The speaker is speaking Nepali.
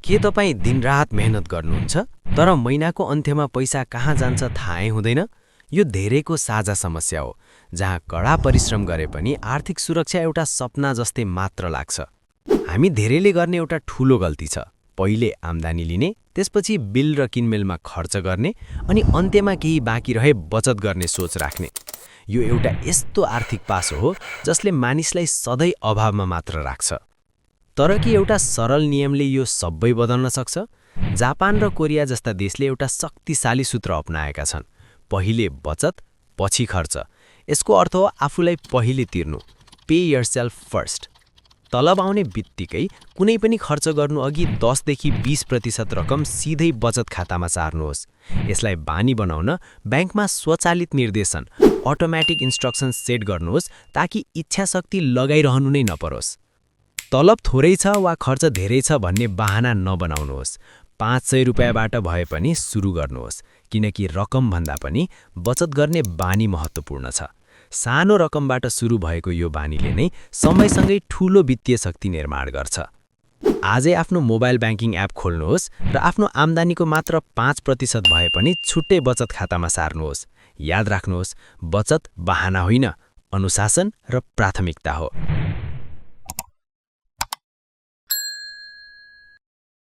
के तपाईँ दिनरात मेहनत गर्नुहुन्छ तर महिनाको अन्त्यमा पैसा कहाँ जान्छ थाहै हुँदैन? यो धेरैको साझा समस्या हो, जहाँ कडा परिश्रम गरे पनि आर्थिक सुरक्षा एउटा सपना जस्तै मात्र लाग्छ। हामी धेरैले गर्ने एउटा ठूलो गल्ती छ, पहिले आम्दानी लिने, त्यसपछि बिल र किनमेलमा खर्च गर्ने अनि अन्त्यमा केही बाँकी रहे बचत गर्ने सोच राख्ने। यो एउटा यस्तो आर्थिक पासो हो जसले मानिसलाई सधैँ अभावमा मात्र राख्छ। तर के एउटा सरल नियमले यो सबै बदल्न सक्छ? जापान र कोरिया जस्ता देशले एउटा शक्तिशाली सूत्र अपनाएका छन्। पहिले बचत, पछि खर्च। यसको अर्थ हो आफूलाई पहिले तिर्नु, पे योरसेल्फ फर्स्ट। तलब आउने बित्तिकै कुनै पनि खर्च गर्नु अघि 10 देखि 20% रकम सिधै बचत खातामा सार्नुहोस्। यसलाई बानी बनाउन ब्याङ्कमा स्वचालित निर्देशन, अटोमेटिक इन्स्ट्रक्सन सेट गर्नुहोस् ताकि इच्छा शक्ति लगाइरहनु नै नपरोस्। तलब थोरै छ वा खर्च धेरै छ भन्ने बहाना नबनाउनुहोस्। 500 रुपैयाँबाट भए पनि सुरु गर्नुहोस्, किनकि रकमभन्दा पनि बचत गर्ने बानी महत्त्वपूर्ण छ। सानो रकमबाट सुरु भएको यो बानीले नै समयसँगै ठूलो वित्तीय शक्ति निर्माण गर्छ। आजै आफ्नो मोबाइल ब्याङ्किङ एप खोल्नुहोस् र आफ्नो आम्दानीको मात्र 5% भए पनि छुट्टै बचत खातामा सार्नुहोस्। याद राख्नुहोस्, बचत बहाना होइन, अनुशासन र प्राथमिकता हो।